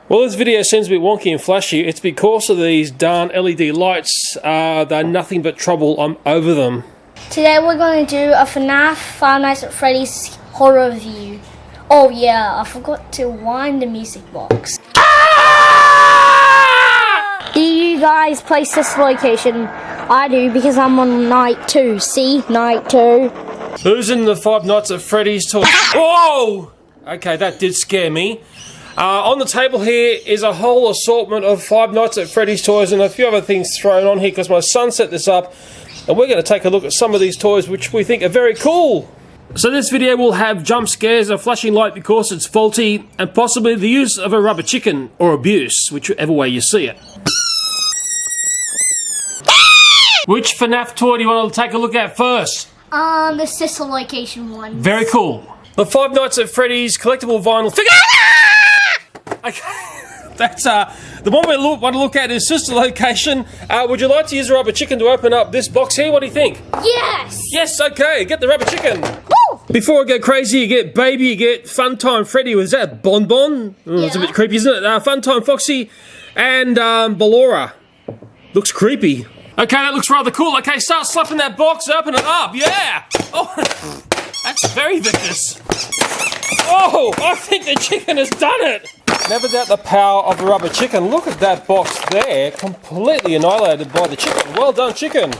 Well, this video seems a bit wonky and flashy. It's because of these darn LED lights. They're nothing but trouble. I'm over them. Today we're going to do a FNaF Five Nights at Freddy's horror review. Oh yeah, I forgot to wind the music box. Do you guys play this location? I do, because I'm on night 2. See? Night 2. Who's in the Five Nights at Freddy's toy? Whoa! Okay, that did scare me. On the table here is a whole assortment of Five Nights at Freddy's toys and a few other things thrown on here because my son set this up, and we're going to take a look at some of these toys which we think are very cool. So this video will have jump scares, a flashing light because it's faulty, and possibly the use of a rubber chicken or abuse, whichever way you see it. Which FNaF toy do you want to take a look at first? The sister location one. Very cool. The Five Nights at Freddy's collectible vinyl figure. Okay, that's the one we want to look at is sister location. Would you like to use a rubber chicken to open up this box here? What do you think? Yes! Yes, okay, get the rubber chicken. Woo! Before I go crazy, you get Baby, you get Funtime Freddy. Was that Bonbon? Yeah. It's a bit creepy, isn't it? Funtime Foxy and Ballora. Looks creepy. Okay, that looks rather cool. Okay, start slapping that box, open it up. Yeah! Oh, that's very vicious. Oh, I think the chicken has done it. Never doubt the power of a rubber chicken. Look at that box there, completely annihilated by the chicken. Well done, chicken.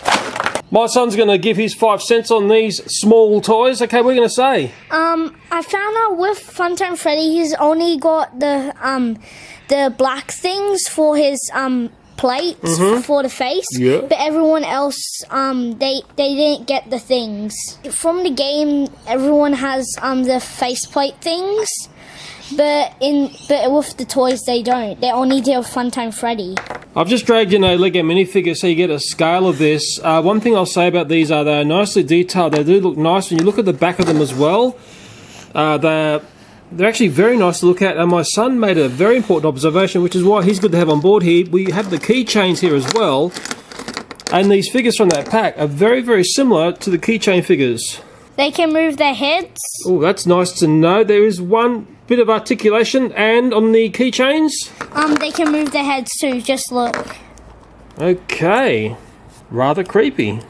My son's going to give his 5 cents on these small toys. Okay, what are you going to say? I found out with Funtime Freddy, he's only got the black things for his plates for the face, but everyone else they didn't get the things from the game. Everyone has the faceplate things, but with the toys they don't. They only do Funtime Freddy. I've just dragged in a Lego minifigure so you get a scale of this. One thing I'll say about these are they're nicely detailed. They do look nice when you look at the back of them as well. They're actually very nice to look at, and my son made a very important observation, which is why he's good to have on board here. We have the keychains here as well, and these figures from that pack are very, very similar to the keychain figures. They can move their heads. Oh, that's nice to know. There is one bit of articulation, and on the keychains? They can move their heads too, just look. Okay. Rather creepy.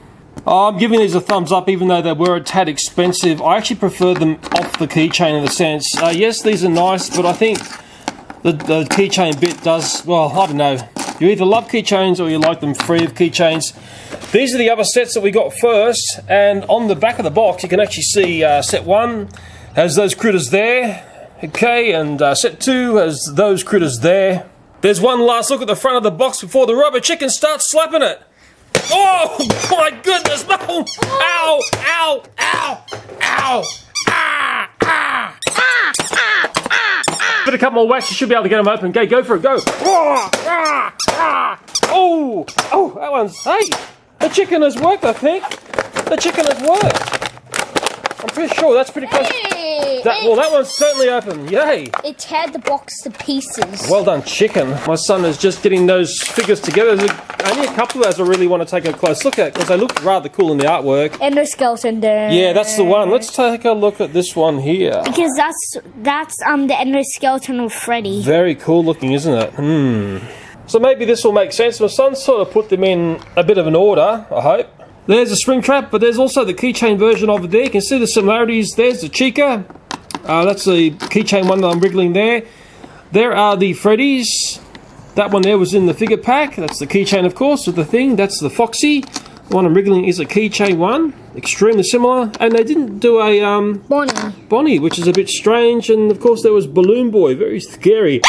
I'm giving these a thumbs up even though they were a tad expensive. I actually prefer them off the keychain in a sense. Yes, these are nice, but I think the keychain bit does, well, I don't know. You either love keychains or you like them free of keychains. These are the other sets that we got first, and on the back of the box you can actually see set 1 has those critters there. Okay, and set 2 has those critters there. There's one last look at the front of the box before the rubber chicken starts slapping it. Oh my goodness, no! Ow! Ow! Ow! Ow! Ah! Ah! Ah! Ah! Ah! Bit a couple more whacks, you should be able to get them open. Okay, go for it, go! Ah! Ah! Ah! Oh! Oh, that one's... Hey! The chicken has worked, I think. The chicken has worked. I'm pretty sure that's pretty close. Hey, well, that one's certainly open. Yay! It teared the box to pieces. Well done, chicken. My son is just getting those figures together. There's only a couple of those I really want to take a close look at because they look rather cool in the artwork. Endoskeleton there. Yeah, that's the one. Let's take a look at this one here. Because that's the endoskeleton of Freddy. Very cool looking, isn't it? So maybe this will make sense. My son sort of put them in a bit of an order, I hope. There's a spring trap, but there's also the keychain version over there. You can see the similarities. There's the Chica. That's the keychain one that I'm wriggling there. There are the Freddys. That one there was in the figure pack. That's the keychain, of course, with the thing. That's the Foxy. The one I'm wriggling is a keychain one. Extremely similar. And they didn't do a Bonnie, which is a bit strange. And, of course, there was Balloon Boy. Very scary.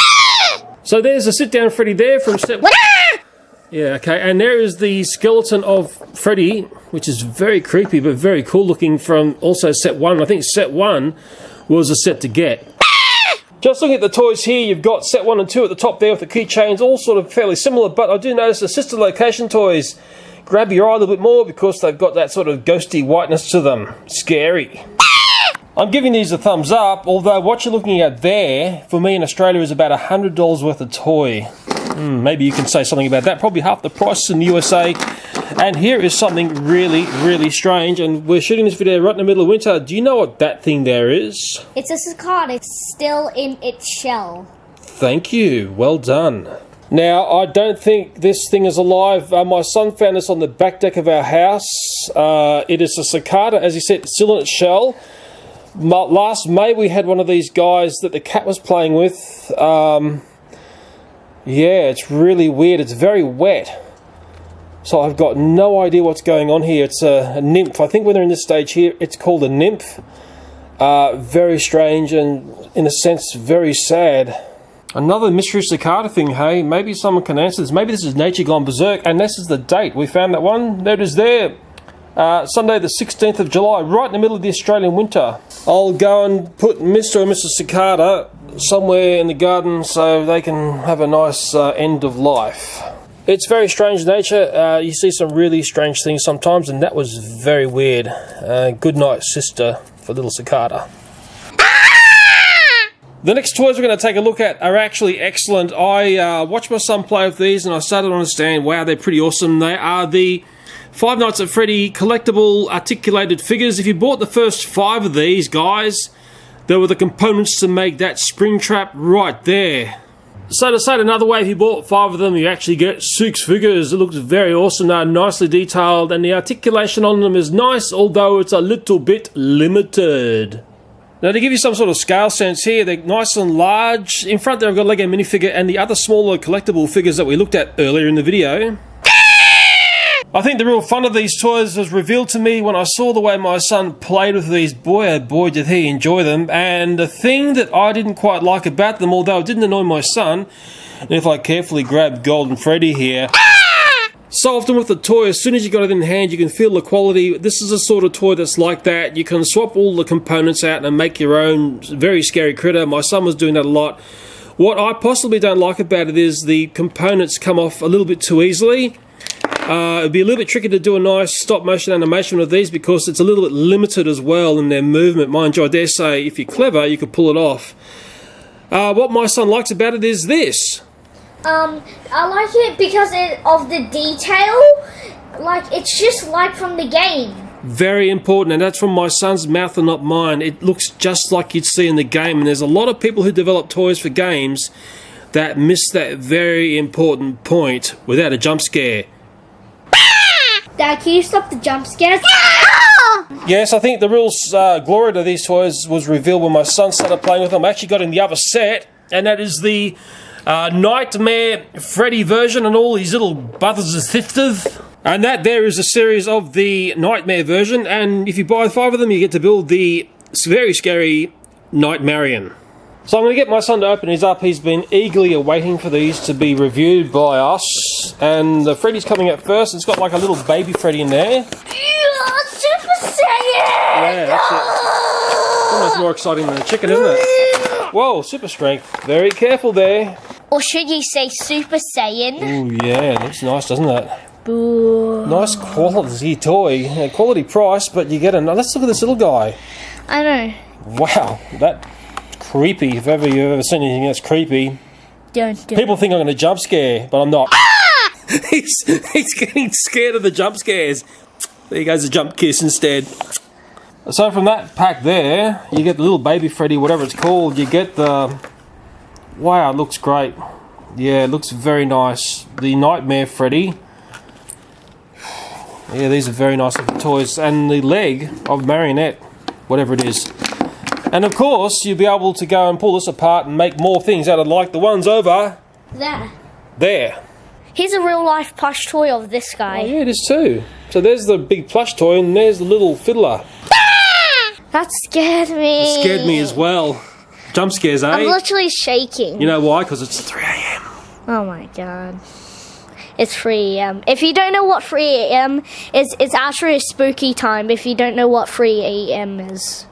So there's a sit-down Freddy there from step... Yeah, okay, and there is the skeleton of Freddy, which is very creepy but very cool looking from also set 1. I think set 1 was a set to get. Just looking at the toys here, you've got set 1 and 2 at the top there with the keychains, all sort of fairly similar, but I do notice the sister location toys grab your eye a little bit more because they've got that sort of ghosty whiteness to them. Scary. I'm giving these a thumbs up, although what you're looking at there, for me in Australia, is about $100 worth of toy. Maybe you can say something about that. Probably half the price in the USA. And here is something really, really strange. And we're shooting this video right in the middle of winter. Do you know what that thing there is? It's a cicada. It's still in its shell. Thank you. Well done. Now, I don't think this thing is alive. My son found this on the back deck of our house. It is a cicada, as he said, still in its shell. Last May we had one of these guys that the cat was playing with. Yeah, it's really weird. It's very wet. So I've got no idea what's going on here. It's a nymph. I think when they're in this stage here, it's called a nymph. Very strange and, in a sense, very sad. Another mystery cicada thing, hey? Maybe someone can answer this. Maybe this is nature gone berserk, and this is the date. We found that one. There it is there. Sunday the 16th of July, right in the middle of the Australian winter. I'll go and put Mr. or Mrs. Cicada somewhere in the garden so they can have a nice end of life. It's very strange nature. You see some really strange things sometimes, and that was very weird. Good night, sister, for little cicada. The next toys we're going to take a look at are actually excellent. I watched my son play with these and I started to understand, wow, they're pretty awesome. They are the Five Nights at Freddy collectible articulated figures. If you bought the first 5 of these, guys, there were the components to make that spring trap right there. So to say it another way, if you bought 5 of them, you actually get 6 figures. It looks very awesome. They're nicely detailed and the articulation on them is nice, although it's a little bit limited. Now, to give you some sort of scale sense here, they're nice and large. In front there I've got a Lego minifigure and the other smaller collectible figures that we looked at earlier in the video. I think the real fun of these toys was revealed to me when I saw the way my son played with these. Boy, oh boy, did he enjoy them. And the thing that I didn't quite like about them, although it didn't annoy my son, and if I carefully grab Golden Freddy here, so often with the toy, as soon as you got it in hand, you can feel the quality. This is a sort of toy that's like that. You can swap all the components out and make your own very scary critter. My son was doing that a lot. What I possibly don't like about it is the components come off a little bit too easily. It'd be a little bit tricky to do a nice stop-motion animation of these because it's a little bit limited as well in their movement. Mind you, I dare say, if you're clever, you could pull it off. What my son likes about it is this. I like it because of the detail. Like, it's just like from the game. Very important, and that's from my son's mouth and not mine. It looks just like you'd see in the game, and there's a lot of people who develop toys for games that miss that very important point without a jump scare. Dad, can you stop the jump scares? Yes, I think the real glory to these toys was revealed when my son started playing with them. I actually got in the other set, and that is the Nightmare Freddy version and all these little brothers and sisters. And that there is a series of the Nightmare version, and if you buy 5 of them, you get to build the very scary Nightmarian. So I'm going to get my son to open these up. He's been eagerly awaiting for these to be reviewed by us. And the Freddy's coming out first. It's got like a little baby Freddy in there. Super Saiyan! Yeah, that's it. Almost more exciting than a chicken, isn't it? Whoa, super strength. Very careful there. Or should you say Super Saiyan? Ooh, yeah, looks nice, doesn't it? Boo. Nice quality toy. Quality price, but you get a... Let's look at this little guy. I know. Wow, that's creepy. If ever you've ever seen anything that's creepy. People think I'm going to jump scare, but I'm not. He's getting scared of the jump scares. There goes a jump kiss instead. So from that pack there, you get the little baby Freddy, whatever it's called. You get the... Wow, it looks great. Yeah, it looks very nice. The Nightmare Freddy. Yeah, these are very nice looking toys. And the leg of Marionette, whatever it is. And of course, you'll be able to go and pull this apart and make more things out of like the ones over... There. Here's a real life plush toy of this guy. Oh, yeah, it is too. So there's the big plush toy and there's the little fiddler. That scared me. It scared me as well. Jump scares, eh? I'm literally shaking. You know why? Because it's 3 AM. Oh my god. It's 3 AM. If you don't know what 3 AM is, it's actually a spooky time if you don't know what 3 AM is.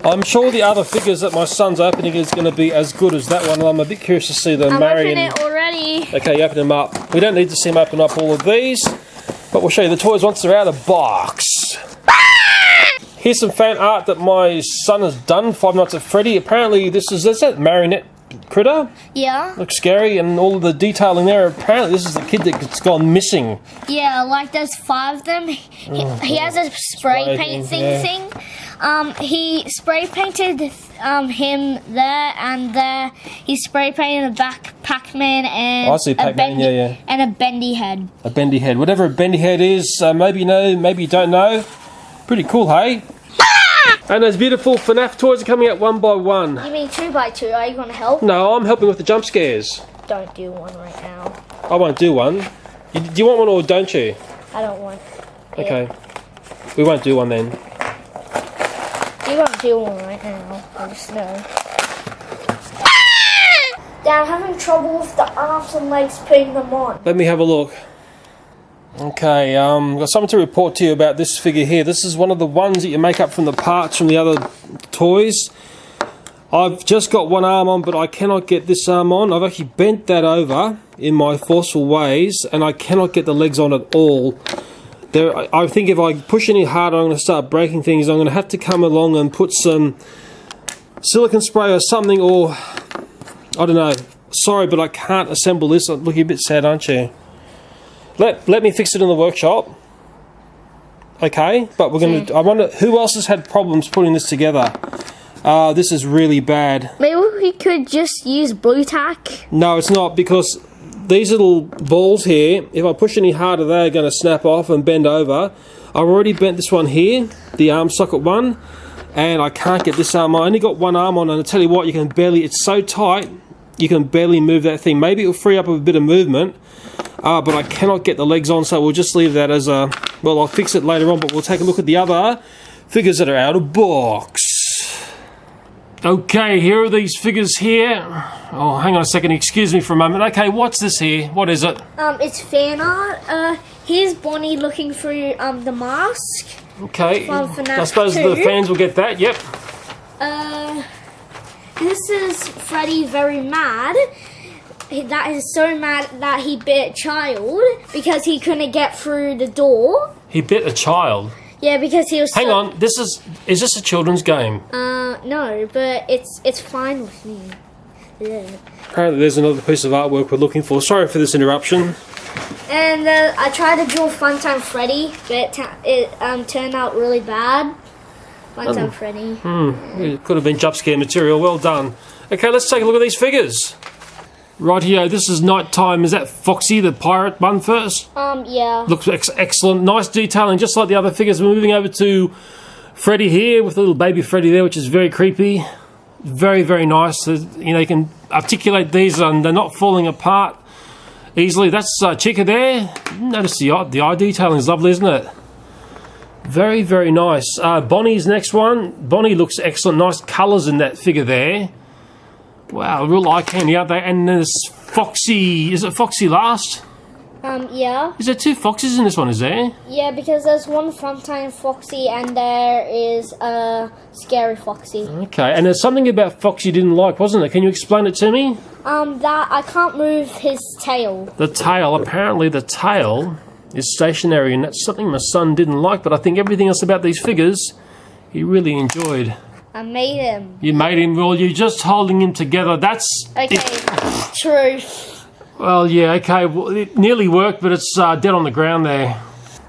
I'm sure the other figures that my son's opening is going to be as good as that one. I'm a bit curious to see the Marion. I'm opening it already. Okay, you open them up. We don't need to see him open up all of these, but we'll show you the toys once they're out of the box. Here's some fan art that my son has done. 5 Nights at Freddy. Apparently, is that marionette critter? Yeah. Looks scary, and all of the detailing there. Apparently, this is the kid that's gone missing. Yeah, like there's 5 of them. He has a spray paint thing. He spray painted him there and there. He spray painted a back Pac-Man and I see Pac-Man, yeah. and a bendy head. A bendy head. Whatever a bendy head is, maybe you know, maybe you don't know. Pretty cool, hey? And those beautiful FNaF toys are coming out one by one. You mean 2 by 2? Are you going to help? No, I'm helping with the jump scares. Don't do one right now. I won't do one. Do you want one or don't you? I don't want it. Okay. We won't do one then. You won't do one right now. I just know. Dad, I'm having trouble with the arms and legs putting them on. Let me have a look. Okay, I've got something to report to you about this figure here. This is one of the ones that you make up from the parts from the other toys. I've just got one arm on, but I cannot get this arm on. I've actually bent that over in my forceful ways, and I cannot get the legs on at all. I think if I push any harder, I'm going to start breaking things. I'm going to have to come along and put some silicone spray or something, or I don't know. Sorry, but I can't assemble this. I'm looking a bit sad, aren't you? Let me fix it in the workshop. Okay, but we're going to. I wonder who else has had problems putting this together. This is really bad. Maybe we could just use blue tack. No, it's not, because these little balls here, if I push any harder, they're going to snap off and bend over. I've already bent this one here, the arm socket one, and I can't get this arm on. I only got one arm on, and I tell you what, you can barely. It's so tight, you can barely move that thing. Maybe it'll free up a bit of movement. But I cannot get the legs on, so we'll just leave that as a... Well, I'll fix it later on, but we'll take a look at the other figures that are out of box. Okay, here are these figures here. Oh, hang on a second, excuse me for a moment. Okay, what's this here? What is it? It's fan art. Here's Bonnie looking through the mask. Okay, From FNaF I suppose 2. the fans will get that, yep. This is Freddy very mad. That is so mad that he bit a child because he couldn't get through the door. He bit a child? Yeah, because he was. Hang on, is this a children's game? No, but it's fine with me. Yeah. Apparently there's another piece of artwork we're looking for. Sorry for this interruption. And I tried to draw Funtime Freddy, but it turned out really bad. Funtime Freddy. It could have been jump scare material. Well done. Okay, let's take a look at these figures. Right here, this is nighttime. Is that Foxy, the pirate one first? Yeah. Looks excellent. Nice detailing, just like the other figures. We're moving over to Freddy here with little baby Freddy there, which is very creepy. Very, very nice. You know, you can articulate these and they're not falling apart easily. That's Chica there. Notice the eye detailing is lovely, isn't it? Very, very nice. Bonnie's next one. Bonnie looks excellent. Nice colours in that figure there. Wow, real eye candy out there. And there's Foxy. Is it Foxy last? Yeah. Is there 2 Foxes in this one, is there? Yeah, because there's one Funtime Foxy and there is a Scary Foxy. Okay, and there's something about Foxy you didn't like, wasn't it? Can you explain it to me? That I can't move his tail. The tail. Apparently the tail is stationary, and that's something my son didn't like, but I think everything else about these figures he really enjoyed. I made him. You made him, well, you're just holding him together. That's... Okay, true. Well, yeah, okay, well, it nearly worked, but it's dead on the ground there.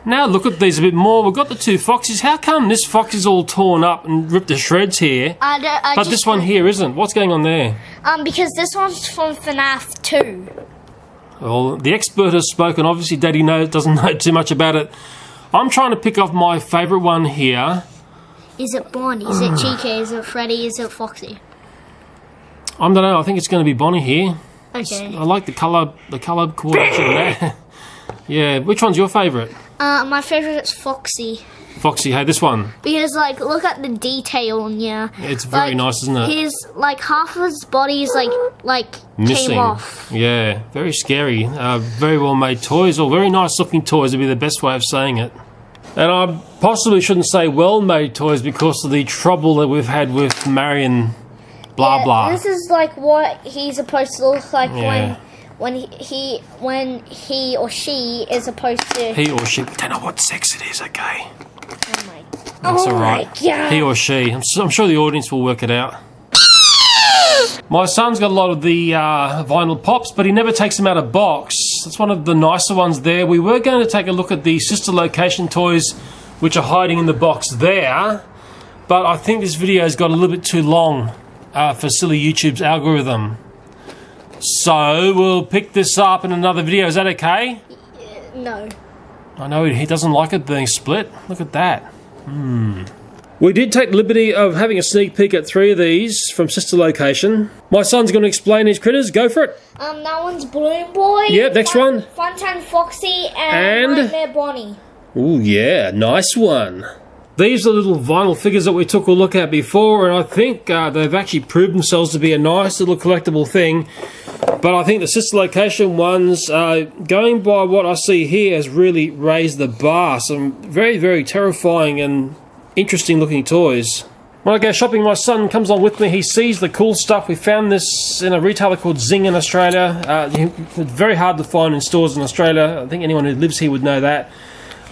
Now look at these a bit more. We've got the 2 Foxes. How come this Fox is all torn up and ripped to shreds here, but this one here isn't? What's going on there? Because this one's from FNaF 2. Well, the expert has spoken. Obviously, Daddy doesn't know too much about it. I'm trying to pick off my favourite one here. Is it Bonnie? Is it Chica? Is it Freddy? Is it Foxy? I don't know. I think it's going to be Bonnie here. Okay. I like the colour coordination there. Yeah. Which one's your favourite? My favourite is Foxy. Foxy. Hey, this one. Because, like, look at the detail on here. It's very nice, isn't it? His, like, half of his body is, like missing. came off. Yeah. Very scary. Very well made toys, or very nice looking toys would be the best way of saying it. And I possibly shouldn't say well-made toys because of the trouble that we've had with Marion blah blah. This is like what he's supposed to look like when he or she is supposed to. He or she. We don't know what sex it is, okay? Oh my. That's alright. God. He or she. I'm sure the audience will work it out. My son's got a lot of the vinyl pops, but he never takes them out of box. That's one of the nicer ones there. We were going to take a look at the sister location toys, which are hiding in the box there. but I think this video's got a little bit too long for silly YouTube's algorithm. So we'll pick this up in another video. Is that okay? No. I know he doesn't like it being split. Look at that. We did take the liberty of having a sneak peek at 3 of these from Sister Location. My son's going to explain these critters. Go for it. That one's Balloon Boy. Yep, next one. Funtime Foxy and Nightmare Bonnie. Ooh, yeah, nice one. These are the little vinyl figures that we took a look at before, and I think they've actually proved themselves to be a nice little collectible thing. But I think the Sister Location ones, going by what I see here, has really raised the bar. Some very, very terrifying and interesting looking toys. When I go shopping, my son comes on with me. He sees the cool stuff. We found this in a retailer called Zing in Australia. It's very hard to find in stores in Australia. I think anyone who lives here would know that.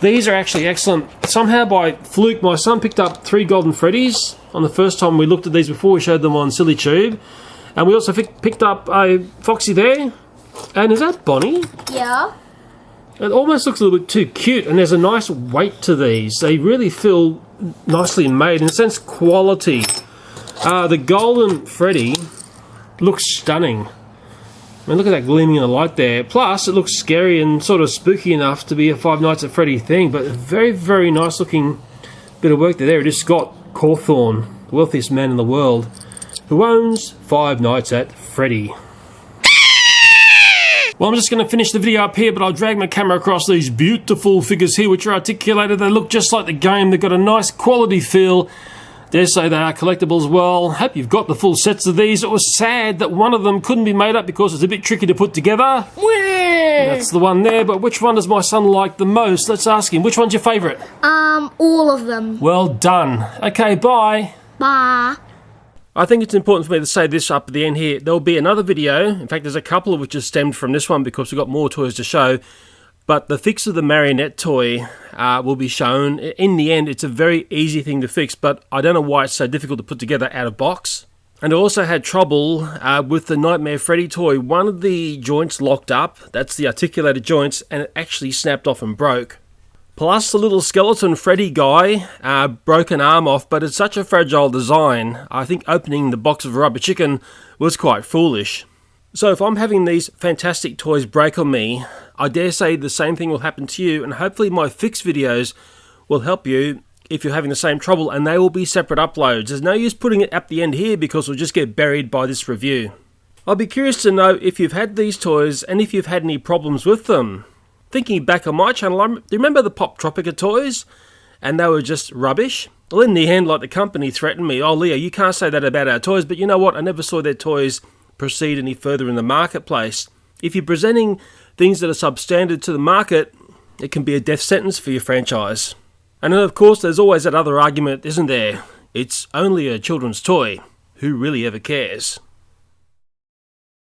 These are actually excellent. Somehow by fluke, my son picked up 3 golden Freddys on the first time we looked at these before. We showed them on Silly Tube. And we also picked up a Foxy there. And is that Bonnie? Yeah. It almost looks a little bit too cute, and there's a nice weight to these. They really feel nicely made, in a sense, quality. The golden Freddy looks stunning. I mean, look at that gleaming in the light there. Plus, it looks scary and sort of spooky enough to be a Five Nights at Freddy thing, but a very, very nice looking bit of work there. There it is, Scott Cawthon, the wealthiest man in the world, who owns Five Nights at Freddy. Well, I'm just going to finish the video up here, but I'll drag my camera across these beautiful figures here, which are articulated. They look just like the game. They've got a nice quality feel. Dare say they are collectibles as well. Hope you've got the full sets of these. It was sad that one of them couldn't be made up because it's a bit tricky to put together. That's the one there, but which one does my son like the most? Let's ask him. Which one's your favourite? All of them. Well done. Okay, bye. Bye. I think it's important for me to say this up at the end here. There'll be another video. In fact, there's a couple of which have stemmed from this one because we've got more toys to show. But the fix of the marionette toy will be shown. In the end, it's a very easy thing to fix, but I don't know why it's so difficult to put together out of box. And I also had trouble with the Nightmare Freddy toy. One of the joints locked up. That's the articulated joints, and it actually snapped off and broke. Plus the little skeleton Freddy guy broke an arm off, but it's such a fragile design, I think opening the box of rubber chicken was quite foolish. So if I'm having these fantastic toys break on me, I dare say the same thing will happen to you, and hopefully my fix videos will help you if you're having the same trouble, and they will be separate uploads. There's no use putting it at the end here because it'll just get buried by this review. I'll be curious to know if you've had these toys and if you've had any problems with them. Thinking back on my channel, do you remember the Pop Tropica toys? And they were just rubbish? Well, in the end, like the company threatened me, "Oh, Leo, you can't say that about our toys," but you know what? I never saw their toys proceed any further in the marketplace. If you're presenting things that are substandard to the market, it can be a death sentence for your franchise. And then, of course, there's always that other argument, isn't there? It's only a children's toy. Who really ever cares?